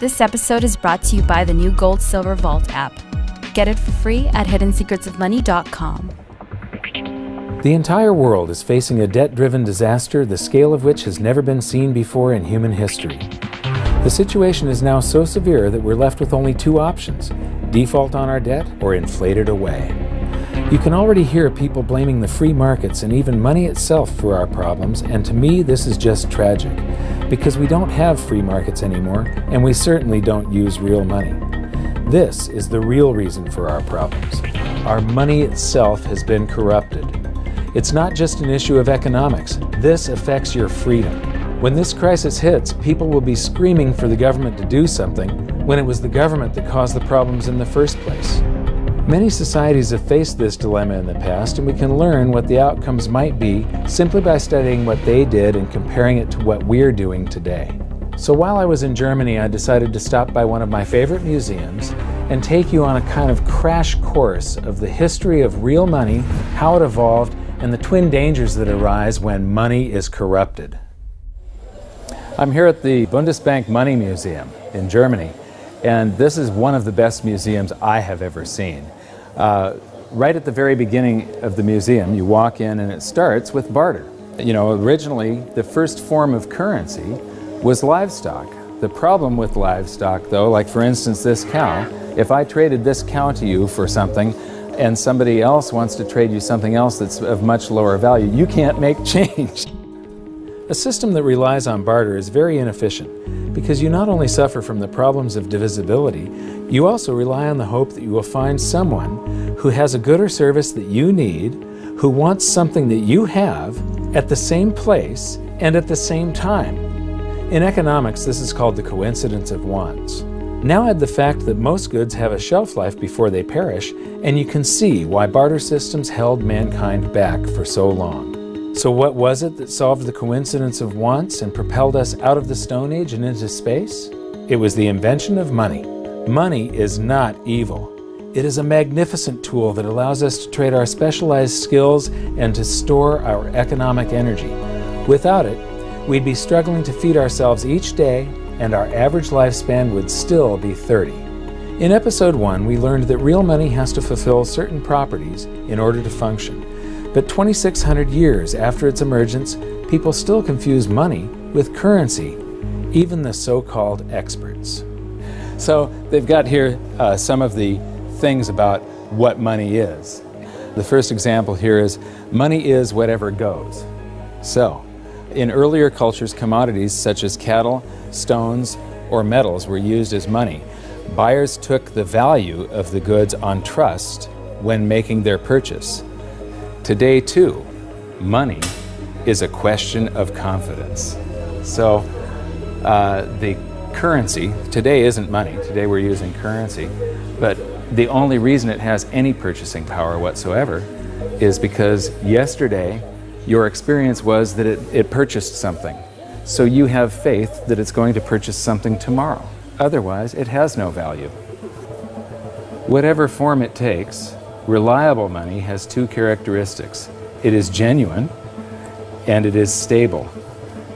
This episode is brought to you by the new Gold Silver Vault app. Get it for free at hiddensecretsofmoney.com. The entire world is facing a debt-driven disaster, the scale of which has never been seen before in human history. The situation is now so severe that we're left with only two options: default on our debt or inflate it away. You can already hear people blaming the free markets and even money itself for our problems, and to me this is just tragic, because we don't have free markets anymore, and we certainly don't use real money. This is the real reason for our problems. Our money itself has been corrupted. It's not just an issue of economics. This affects your freedom. When this crisis hits, people will be screaming for the government to do something when it was the government that caused the problems in the first place. Many societies have faced this dilemma in the past, and we can learn what the outcomes might be simply by studying what they did and comparing it to what we're doing today. So while I was in Germany, I decided to stop by one of my favorite museums and take you on a kind of crash course of the history of real money, how it evolved, and the twin dangers that arise when money is corrupted. I'm here at the Bundesbank Money Museum in Germany, and this is one of the best museums I have ever seen. Right at the very beginning of the museum, you walk in and it starts with barter. You know, originally the first form of currency was livestock. The problem with livestock, though, like for instance this cow, if I traded this cow to you for something and somebody else wants to trade you something else that's of much lower value, you can't make change. A system that relies on barter is very inefficient because you not only suffer from the problems of divisibility, you also rely on the hope that you will find someone who has a good or service that you need, who wants something that you have at the same place and at the same time. In economics, this is called the coincidence of wants. Now add the fact that most goods have a shelf life before they perish, and you can see why barter systems held mankind back for so long. So what was it that solved the coincidence of wants and propelled us out of the Stone Age and into space? It was the invention of money. Money is not evil. It is a magnificent tool that allows us to trade our specialized skills and to store our economic energy. Without it, we'd be struggling to feed ourselves each day, and our average lifespan would still be 30. In episode 1, we learned that real money has to fulfill certain properties in order to function. But 2,600 years after its emergence, people still confuse money with currency, even the so-called experts. So they've got here some of the things about what money is. The first example here is money is whatever goes. So in earlier cultures, commodities such as cattle, stones, or metals were used as money. Buyers took the value of the goods on trust when making their purchase. Today, too, money is a question of confidence. So the currency, today isn't money, today we're using currency, but the only reason it has any purchasing power whatsoever is because yesterday your experience was that it purchased something. So you have faith that it's going to purchase something tomorrow. Otherwise, it has no value. Whatever form it takes, reliable money has two characteristics. It is genuine and it is stable.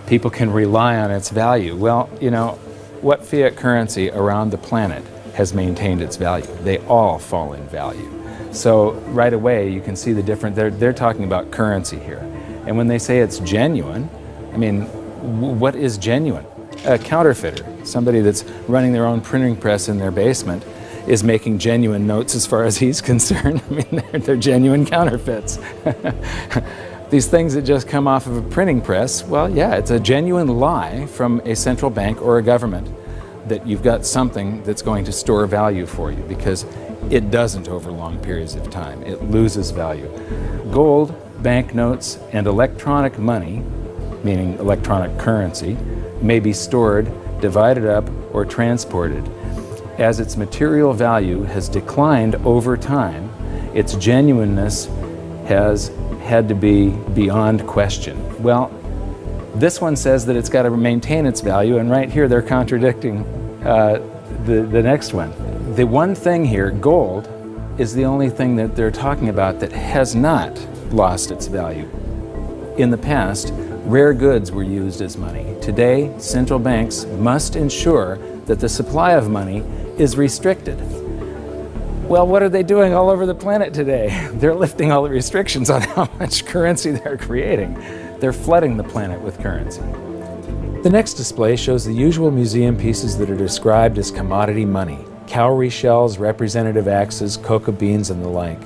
People can rely on its value. Well, you know, what fiat currency around the planet has maintained its value? They all fall in value. So right away you can see the difference. They're talking about currency here. And when they say it's genuine, I mean, what is genuine? A counterfeiter, somebody that's running their own printing press in their basement, is making genuine notes as far as he's concerned. I mean, they're genuine counterfeits. These things that just come off of a printing press, well, yeah, it's a genuine lie from a central bank or a government that you've got something that's going to store value for you, because it doesn't over long periods of time. It loses value. Gold, banknotes, and electronic money, meaning electronic currency, may be stored, divided up, or transported. As its material value has declined over time, its genuineness has had to be beyond question. Well, this one says that it's got to maintain its value, and right here they're contradicting the next one. The one thing here, gold, is the only thing that they're talking about that has not lost its value. In the past, rare goods were used as money. Today, central banks must ensure that the supply of money is restricted. Well, what are they doing all over the planet today? They're lifting all the restrictions on how much currency they're creating. They're flooding the planet with currency. The next display shows the usual museum pieces that are described as commodity money: cowrie shells, representative axes, cocoa beans, and the like.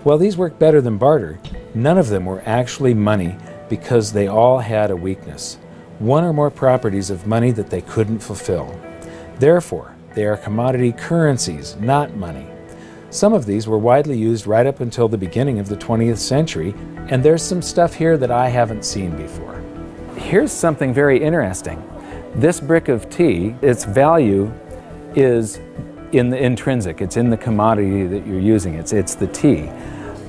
While these work better than barter, none of them were actually money because they all had a weakness: one or more properties of money that they couldn't fulfill. Therefore, they are commodity currencies, not money. Some of these were widely used right up until the beginning of the 20th century, and there's some stuff here that I haven't seen before. Here's something very interesting. This brick of tea, its value is in the intrinsic, it's in the commodity that you're using, it's the tea.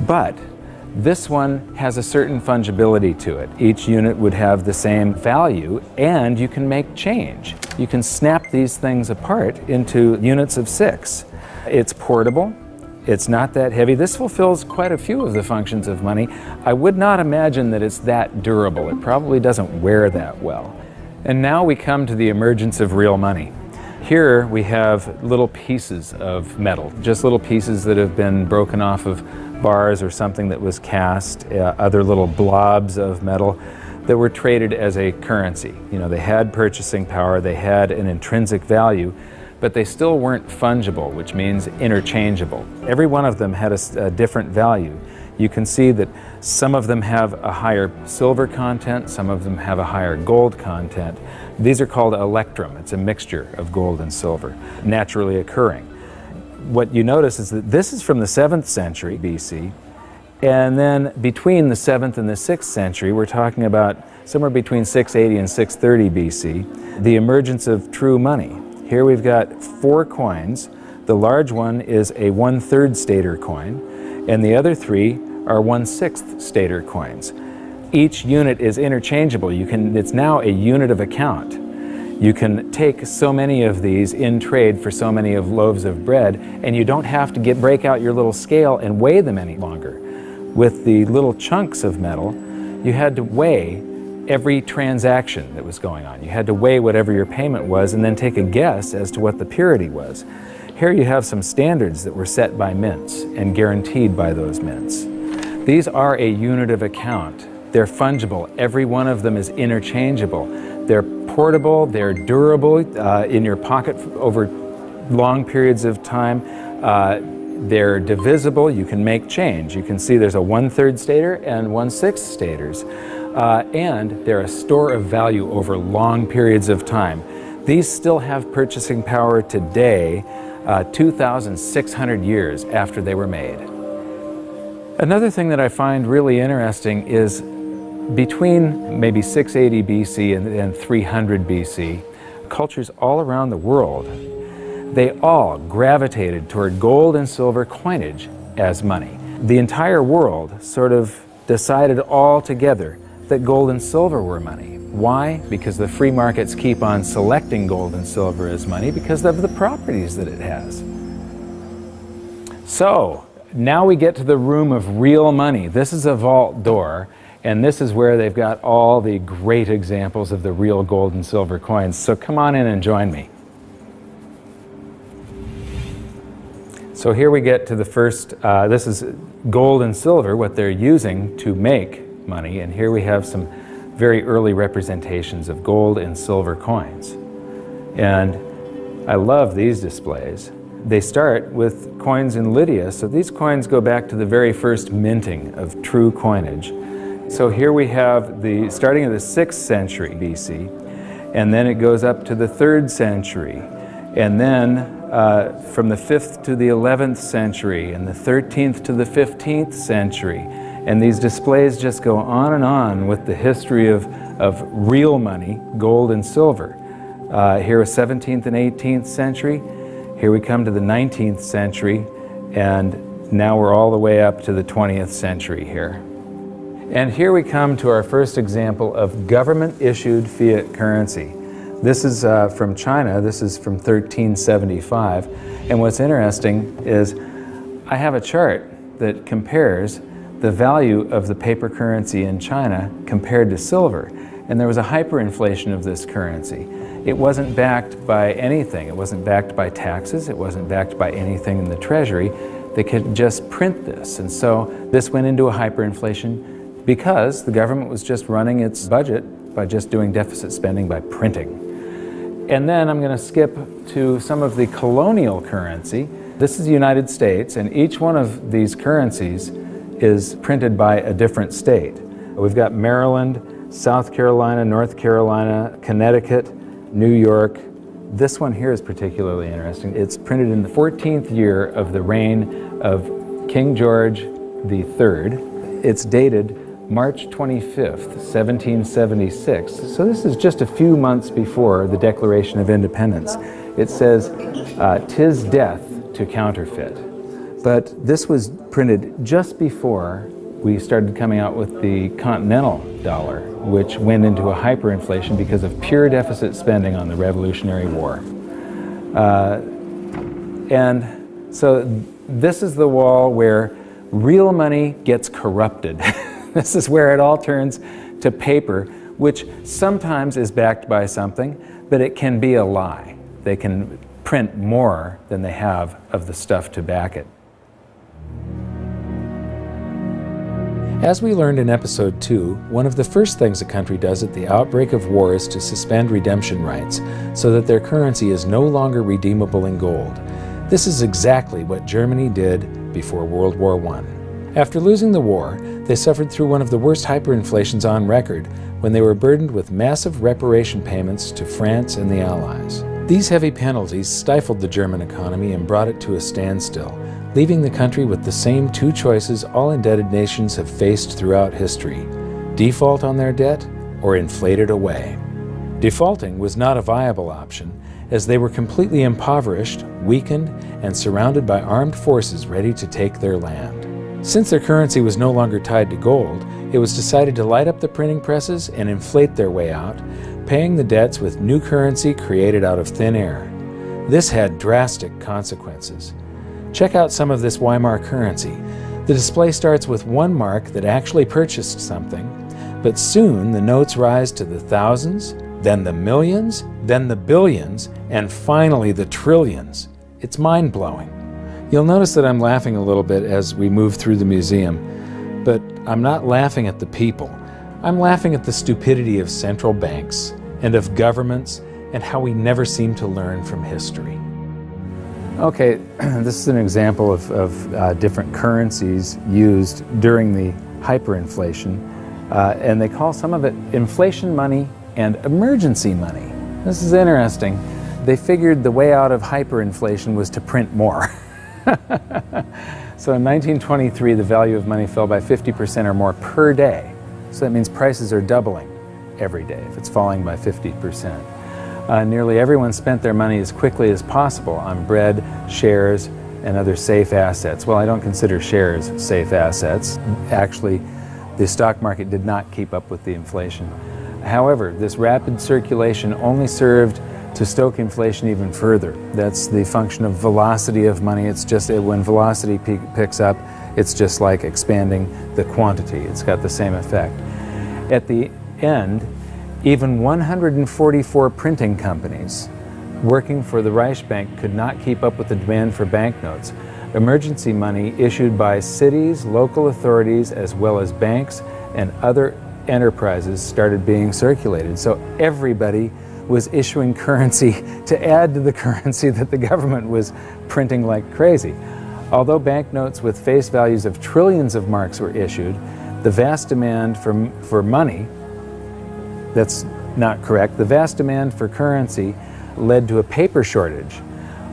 But this one has a certain fungibility to it. Each unit would have the same value, and you can make change. You can snap these things apart into units of 6. It's portable. It's not that heavy. This fulfills quite a few of the functions of money. I would not imagine that it's that durable. It probably doesn't wear that well. And now we come to the emergence of real money. Here we have little pieces of metal, just little pieces that have been broken off of bars or something that was cast, other little blobs of metal that were traded as a currency. You know, they had purchasing power, they had an intrinsic value, but they still weren't fungible, which means interchangeable. Every one of them had a different value. You can see that some of them have a higher silver content, some of them have a higher gold content. These are called electrum. It's a mixture of gold and silver, naturally occurring. What you notice is that this is from the 7th century BC, and then between the 7th and the 6th century, we're talking about somewhere between 680 and 630 BC, the emergence of true money. Here we've got 4 coins. The large one is a 1/3 stater coin, and the other 3 are 1/6 stater coins. Each unit is interchangeable. It's now a unit of account. You can take so many of these in trade for so many of loaves of bread, and you don't have to break out your little scale and weigh them any longer. With the little chunks of metal, you had to weigh every transaction that was going on. You had to weigh whatever your payment was and then take a guess as to what the purity was. Here you have some standards that were set by mints and guaranteed by those mints. These are a unit of account. They're fungible. Every one of them is interchangeable. They're portable, they're durable in your pocket over long periods of time. They're divisible. You can make change. You can see there's a 1/3 stater and 1/6 staters. And they're a store of value over long periods of time. These still have purchasing power today, 2,600 years after they were made. Another thing that I find really interesting is between maybe 680 BC and 300 BC, cultures all around the world, they all gravitated toward gold and silver coinage as money. The entire world sort of decided all together that gold and silver were money. Why? Because the free markets keep on selecting gold and silver as money because of the properties that it has. So, now we get to the room of real money. This is a vault door, and this is where they've got all the great examples of the real gold and silver coins. So come on in and join me. So here we get to the first, this is gold and silver, what they're using to make money, and here we have some very early representations of gold and silver coins. And I love these displays. They start with coins in Lydia, so these coins go back to the very first minting of true coinage. So here we have the starting of the 6th century BC, and then it goes up to the 3rd century, and then from the 5th to the 11th century, and the 13th to the 15th century. And these displays just go on with the history of real money, gold and silver. Here is 17th and 18th century. Here we come to the 19th century, and now we're all the way up to the 20th century here. And here we come to our first example of government-issued fiat currency. This is from China. This is from 1375. And what's interesting is I have a chart that compares the value of the paper currency in China compared to silver. And there was a hyperinflation of this currency. it wasn't backed by anything. It wasn't backed by taxes. It wasn't backed by anything in the Treasury. They could just print this. And so this went into a hyperinflation because the government was just running its budget by just doing deficit spending by printing. And then I'm going to skip to some of the colonial currency. This is the United States, and each one of these currencies is printed by a different state. We've got Maryland, South Carolina, North Carolina, Connecticut, New York. This one here is particularly interesting. It's printed in the 14th year of the reign of King George III. It's dated March 25th, 1776. So this is just a few months before the Declaration of Independence. It says, "'Tis death to counterfeit." But this was printed just before we started coming out with the continental dollar, which went into a hyperinflation because of pure deficit spending on the Revolutionary War. And so this is the wall where real money gets corrupted. This is where it all turns to paper, which sometimes is backed by something, but it can be a lie. They can print more than they have of the stuff to back it. As we learned in episode 2, one of the first things a country does at the outbreak of war is to suspend redemption rights so that their currency is no longer redeemable in gold. This is exactly what Germany did before World War I. After losing the war, they suffered through one of the worst hyperinflations on record when they were burdened with massive reparation payments to France and the Allies. These heavy penalties stifled the German economy and brought it to a standstill, leaving the country with the same two choices all indebted nations have faced throughout history: default on their debt or inflate it away. Defaulting was not a viable option, as they were completely impoverished, weakened, and surrounded by armed forces ready to take their land. Since their currency was no longer tied to gold, it was decided to light up the printing presses and inflate their way out, paying the debts with new currency created out of thin air. This had drastic consequences. Check out some of this Weimar currency. The display starts with one mark that actually purchased something, but soon the notes rise to the thousands, then the millions, then the billions, and finally the trillions. It's mind-blowing. You'll notice that I'm laughing a little bit as we move through the museum, but I'm not laughing at the people. I'm laughing at the stupidity of central banks and of governments and how we never seem to learn from history. Okay, this is an example of different currencies used during the hyperinflation, and they call some of it inflation money and emergency money. This is interesting. They figured the way out of hyperinflation was to print more. So in 1923, the value of money fell by 50% or more per day. So that means prices are doubling every day if it's falling by 50%. Nearly everyone spent their money as quickly as possible on bread, shares, and other safe assets. Well, I don't consider shares safe assets. Actually, the stock market did not keep up with the inflation. However, this rapid circulation only served to stoke inflation even further. That's the function of velocity of money. It's just when velocity picks up, it's just like expanding the quantity. It's got the same effect. At the end, even 144 printing companies working for the Reichsbank could not keep up with the demand for banknotes. Emergency money issued by cities, local authorities, as well as banks and other enterprises started being circulated. So everybody was issuing currency to add to the currency that the government was printing like crazy. Although banknotes with face values of trillions of marks were issued, the vast demand for money, that's not correct, the vast demand for currency led to a paper shortage.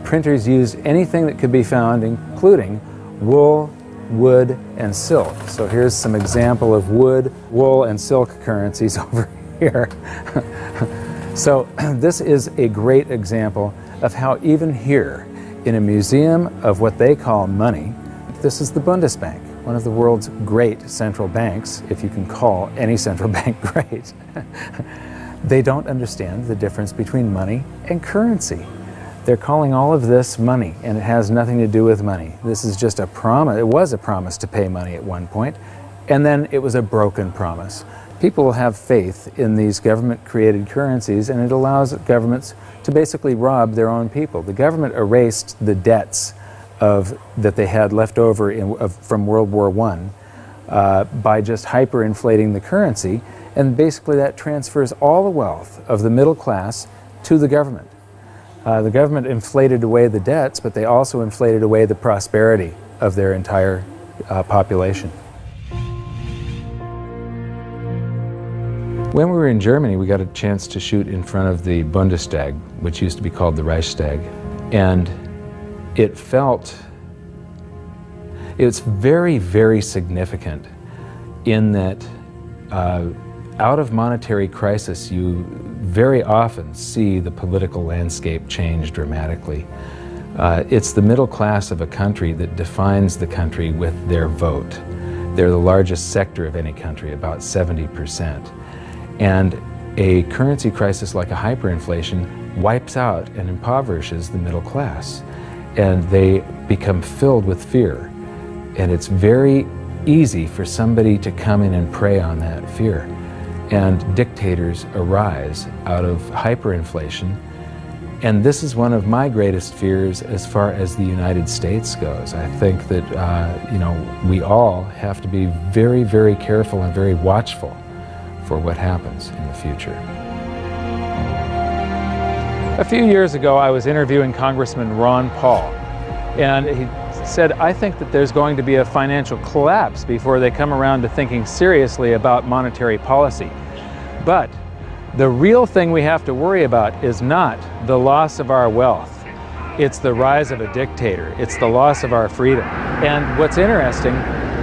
Printers used anything that could be found, including wool, wood, and silk. So here's some example of wood, wool, and silk currencies over here. So this is a great example of how even here, in a museum of what they call money, this is the Bundesbank, one of the world's great central banks, if you can call any central bank great. They don't understand the difference between money and currency. They're calling all of this money, and it has nothing to do with money. This is just a promise. It was a promise to pay money at one point, and then it was a broken promise. people have faith in these government-created currencies, and it allows governments to basically rob their own people. The government erased the debts that they had left over from World War I by just hyperinflating the currency, and basically that transfers all the wealth of the middle class to the government. The government inflated away the debts, but they also inflated away the prosperity of their entire population. When we were in Germany, we got a chance to shoot in front of the Bundestag, which used to be called the Reichstag, and it's very, very significant in that out of monetary crisis, you very often see the political landscape change dramatically. It's the middle class of a country that defines the country with their vote. They're the largest sector of any country, about 70%. And a currency crisis like a hyperinflation wipes out and impoverishes the middle class. And they become filled with fear. And it's very easy for somebody to come in and prey on that fear. And dictators arise out of hyperinflation. And this is one of my greatest fears as far as the United States goes. I think that we all have to be very, very careful and very watchful for what happens in the future. A few years ago, I was interviewing Congressman Ron Paul, and he said, I think that there's going to be a financial collapse before they come around to thinking seriously about monetary policy. But the real thing we have to worry about is not the loss of our wealth. It's the rise of a dictator. It's the loss of our freedom. And what's interesting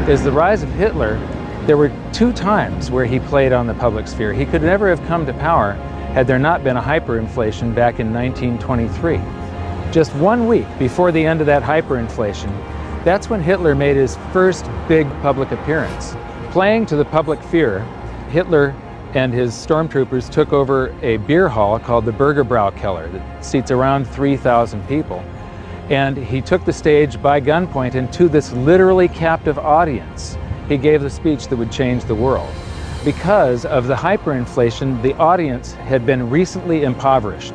is the rise of Hitler. There were 2 times where he played on the public sphere. He could never have come to power had there not been a hyperinflation back in 1923. Just 1 week before the end of that hyperinflation, that's when Hitler made his first big public appearance. Playing to the public fear, Hitler and his stormtroopers took over a beer hall called the Bürgerbraukeller that seats around 3,000 people. And he took the stage by gunpoint, and to this literally captive audience, he gave the speech that would change the world. Because of the hyperinflation, the audience had been recently impoverished.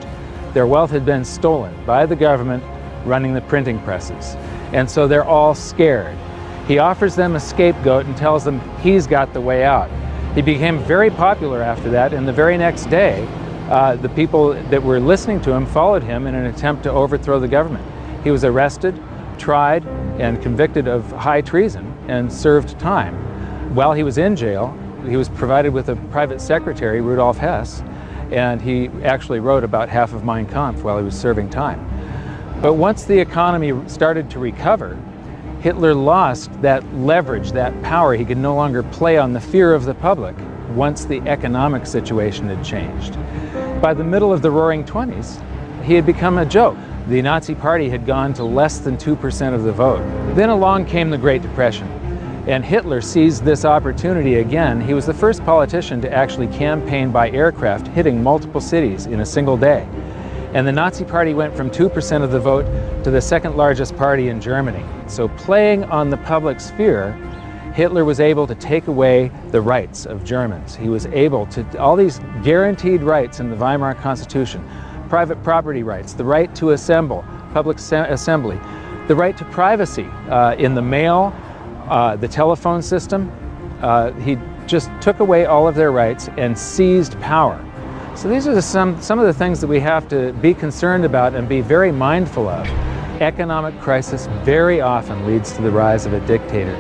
Their wealth had been stolen by the government running the printing presses. And so they're all scared. He offers them a scapegoat and tells them he's got the way out. He became very popular after that, and the very next day, the people that were listening to him followed him in an attempt to overthrow the government. He was arrested, tried, and convicted of high treason and served time. While he was in jail, he was provided with a private secretary, Rudolf Hess, and he actually wrote about half of Mein Kampf while he was serving time. But once the economy started to recover, Hitler lost that leverage, that power. He could no longer play on the fear of the public once the economic situation had changed. By the middle of the Roaring '20s, he had become a joke. The Nazi Party had gone to less than 2% of the vote. Then along came the Great Depression, and Hitler seized this opportunity again. He was the first politician to actually campaign by aircraft, hitting multiple cities in a single day. And the Nazi Party went from 2% of the vote to the second largest party in Germany. So playing on the public sphere, Hitler was able to take away the rights of Germans. He was able to, all these guaranteed rights in the Weimar Constitution, private property rights, the right to assemble, public assembly, the right to privacy in the mail, the telephone system. He just took away all of their rights and seized power. So these are some of the things that we have to be concerned about and be very mindful of. Economic crisis very often leads to the rise of a dictator.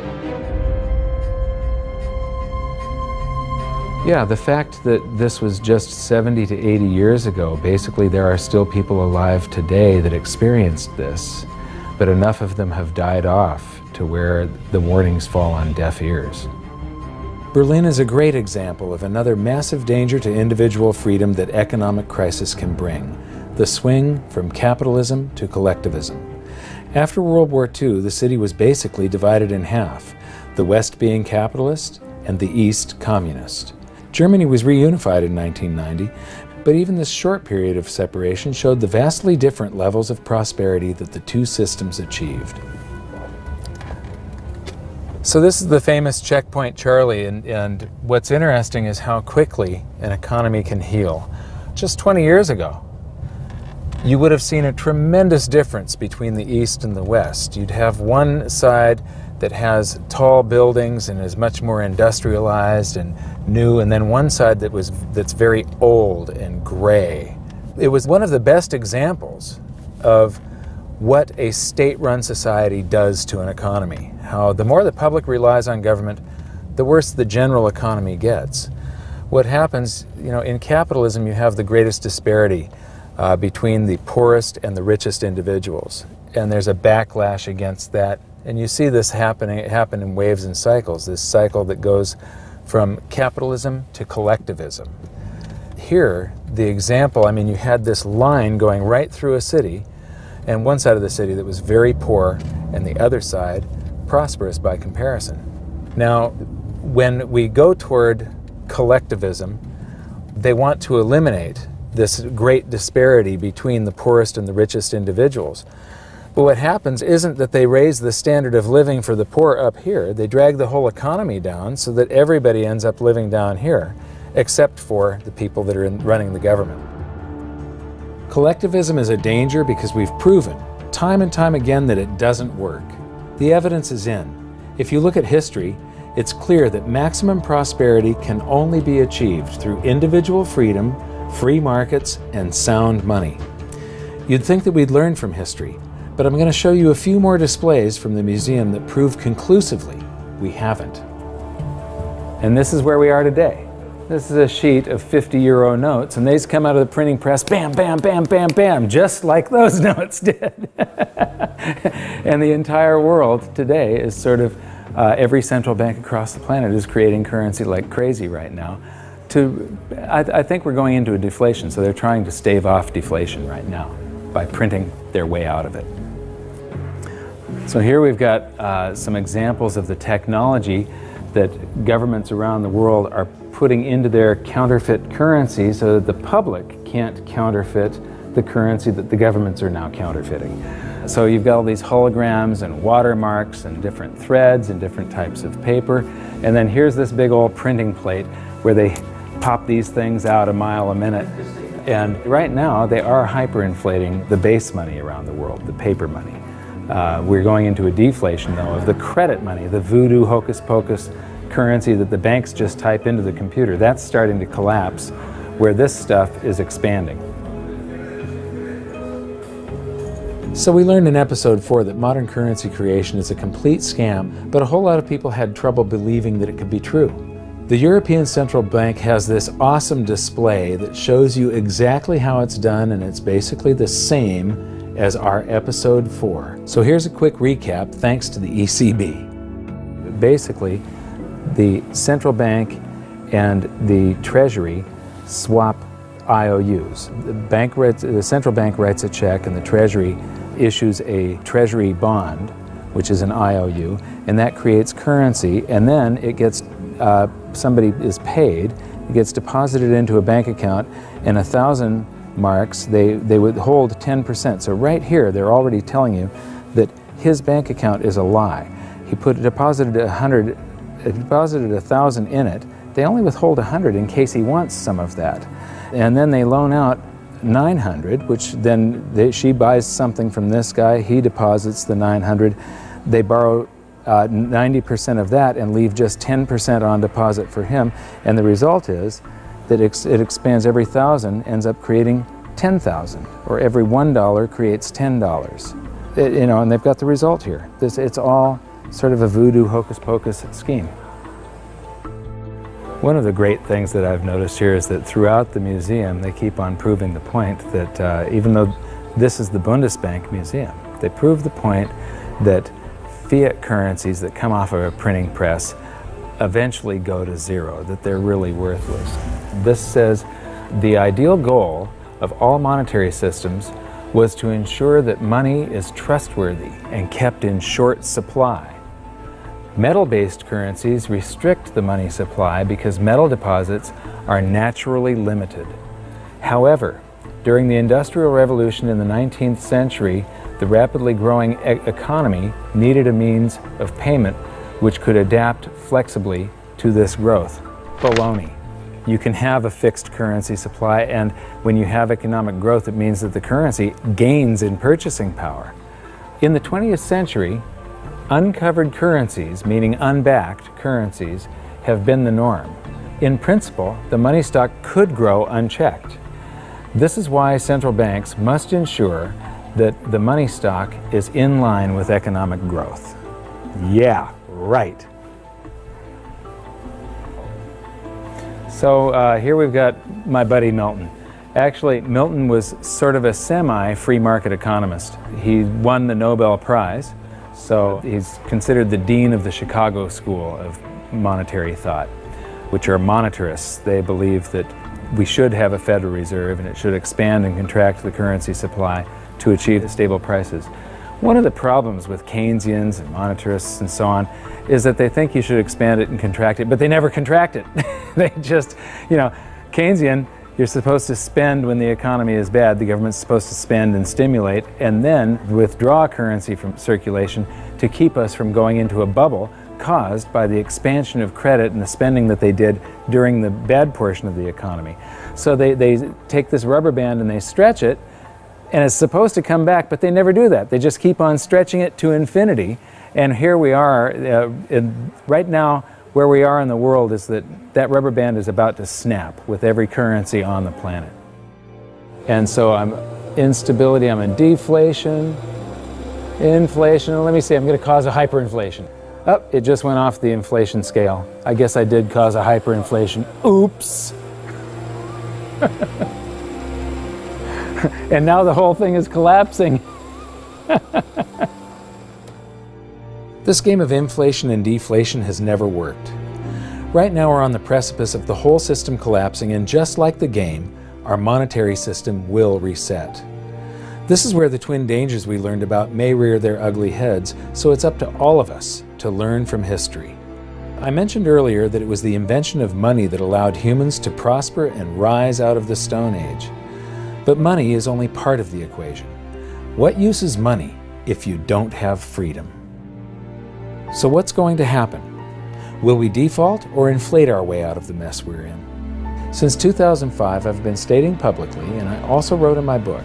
Yeah, the fact that this was just 70 to 80 years ago, basically there are still people alive today that experienced this, but enough of them have died off to where the warnings fall on deaf ears. Berlin is a great example of another massive danger to individual freedom that economic crisis can bring, the swing from capitalism to collectivism. After World War II, the city was basically divided in half, the West being capitalist and the East communist. Germany was reunified in 1990, but even this short period of separation showed the vastly different levels of prosperity that the two systems achieved. So this is the famous checkpoint Charlie, and what's interesting is how quickly an economy can heal. Just 20 years ago, you would have seen a tremendous difference between the East and the West. You'd have one side that has tall buildings and is much more industrialized and new, and then one side that's very old and gray. It was one of the best examples of what a state-run society does to an economy. How the more the public relies on government, the worse the general economy gets. What happens, in capitalism you have the greatest disparity between the poorest and the richest individuals. And there's a backlash against that. And you see this happen in waves and cycles, this cycle that goes from capitalism to collectivism. Here, the example, you had this line going right through a city, and one side of the city that was very poor, and the other side prosperous by comparison. Now, when we go toward collectivism, they want to eliminate this great disparity between the poorest and the richest individuals. But what happens isn't that they raise the standard of living for the poor up here. They drag the whole economy down so that everybody ends up living down here, except for the people that are running the government. Collectivism is a danger because we've proven time and time again that it doesn't work. The evidence is in. If you look at history, it's clear that maximum prosperity can only be achieved through individual freedom, free markets, and sound money. You'd think that we'd learn from history, but I'm going to show you a few more displays from the museum that prove conclusively we haven't. And this is where we are today. This is a sheet of 50-euro notes, and these come out of the printing press, bam, bam, bam, bam, bam, just like those notes did. And the entire world today is sort of, every central bank across the planet is creating currency like crazy right now. I think we're going into a deflation, so they're trying to stave off deflation right now by printing their way out of it. So here we've got some examples of the technology that governments around the world are putting into their counterfeit currency so that the public can't counterfeit the currency that the governments are now counterfeiting. So you've got all these holograms and watermarks and different threads and different types of paper. And then here's this big old printing plate where they pop these things out a mile a minute. And right now they are hyperinflating the base money around the world, the paper money. We're going into a deflation though of the credit money, the voodoo hocus pocus currency that the banks just type into the computer. That's starting to collapse, where this stuff is expanding. So we learned in episode 4 that modern currency creation is a complete scam, but a whole lot of people had trouble believing that it could be true. The European Central Bank has this awesome display that shows you exactly how it's done, and it's basically the same as our episode 4. So here's a quick recap thanks to the ECB. Basically, the central bank and the Treasury swap IOUs. The central bank writes a check and the Treasury issues a Treasury bond, which is an IOU, and that creates currency, and then it gets, somebody is paid, it gets deposited into a bank account, and 1,000 marks, they withhold 10%. So right here, they're already telling you that his bank account is a lie. He deposited 1,000 in it. They only withhold 100 in case he wants some of that. And then they loan out 900, which then she buys something from this guy, he deposits the 900. They borrow 90% of that and leave just 10% on deposit for him. And the result is that it expands. Every 1,000 ends up creating 10,000, or every $1 creates $10. And they've got the result here. It's all sort of a voodoo hocus pocus scheme. One of the great things that I've noticed here is that throughout the museum they keep on proving the point that even though this is the Bundesbank Museum, they prove the point that fiat currencies that come off of a printing press eventually go to zero, that they're really worthless. This says the ideal goal of all monetary systems was to ensure that money is trustworthy and kept in short supply. Metal-based currencies restrict the money supply because metal deposits are naturally limited. However, during the Industrial Revolution in the 19th century, the rapidly growing economy needed a means of payment which could adapt flexibly to this growth. Baloney. You can have a fixed currency supply, and when you have economic growth, it means that the currency gains in purchasing power. In the 20th century, uncovered currencies, meaning unbacked currencies, have been the norm. In principle, the money stock could grow unchecked. This is why central banks must ensure that the money stock is in line with economic growth. Yeah, right. So here we've got my buddy Milton. Actually, Milton was sort of a semi-free market economist. He won the Nobel Prize, so he's considered the dean of the Chicago School of Monetary Thought, which are monetarists. They believe that we should have a Federal Reserve and it should expand and contract the currency supply to achieve stable prices. One of the problems with Keynesians and monetarists and so on is that they think you should expand it and contract it, but they never contract it. They just, you know, Keynesian, you're supposed to spend when the economy is bad, the government's supposed to spend and stimulate, and then withdraw currency from circulation to keep us from going into a bubble caused by the expansion of credit and the spending that they did during the bad portion of the economy. So they take this rubber band and they stretch it, and it's supposed to come back, but they never do that. They just keep on stretching it to infinity. And here we are, right now, where we are in the world is that rubber band is about to snap with every currency on the planet. And so I'm instability, I'm in deflation, inflation. Let me see, I'm going to cause a hyperinflation. Oh, it just went off the inflation scale. I guess I did cause a hyperinflation. Oops. And now the whole thing is collapsing. This game of inflation and deflation has never worked. Right now we're on the precipice of the whole system collapsing, and just like the game, our monetary system will reset. This is where the twin dangers we learned about may rear their ugly heads, so it's up to all of us to learn from history. I mentioned earlier that it was the invention of money that allowed humans to prosper and rise out of the Stone Age. But money is only part of the equation. What use is money if you don't have freedom? So what's going to happen? Will we default or inflate our way out of the mess we're in? Since 2005, I've been stating publicly, and I also wrote in my book,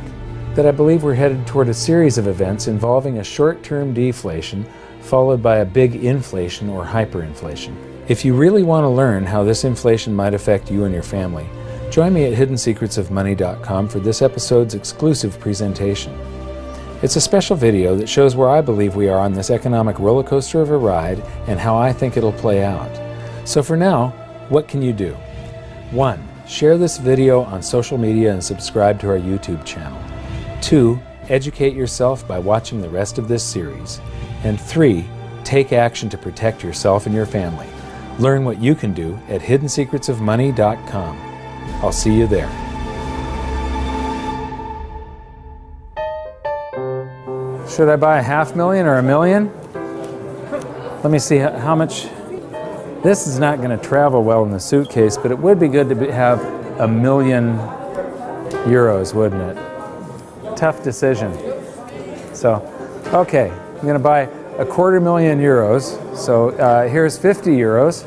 that I believe we're headed toward a series of events involving a short-term deflation followed by a big inflation or hyperinflation. If you really want to learn how this inflation might affect you and your family, join me at hiddensecretsofmoney.com for this episode's exclusive presentation. It's a special video that shows where I believe we are on this economic roller coaster of a ride and how I think it'll play out. So for now, what can you do? 1. Share this video on social media and subscribe to our YouTube channel. 2. Educate yourself by watching the rest of this series. And 3. Take action to protect yourself and your family. Learn what you can do at hiddensecretsofmoney.com. I'll see you there. Should I buy $500,000 or $1 million? Let me see how much. This is not going to travel well in the suitcase, but it would be good to have €1 million, wouldn't it? Tough decision. So, okay, I'm going to buy €250,000. So here's €50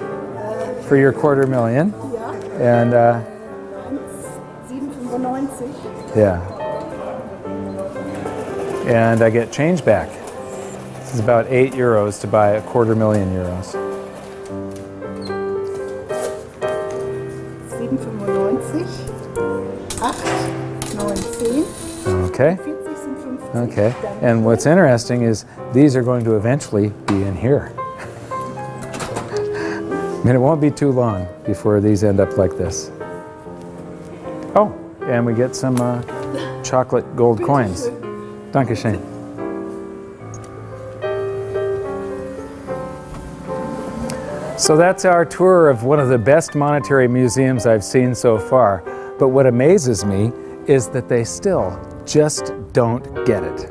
for your €250,000. And 7,95. yeah. And I get change back. This is about €8 to buy €250,000. 7,95, 8, 9, 10. Okay. 40 sind 50. Okay. And what's interesting is these are going to eventually be in here. I mean, it won't be too long before these end up like this. Oh, and we get some chocolate gold coins. Dankeschön. So that's our tour of one of the best monetary museums I've seen so far. But what amazes me is that they still just don't get it.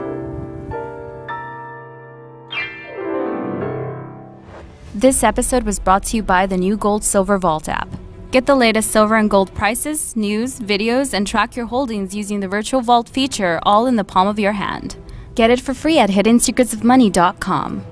This episode was brought to you by the new Gold Silver Vault app. Get the latest silver and gold prices, news, videos, and track your holdings using the virtual vault feature all in the palm of your hand. Get it for free at hiddensecretsofmoney.com.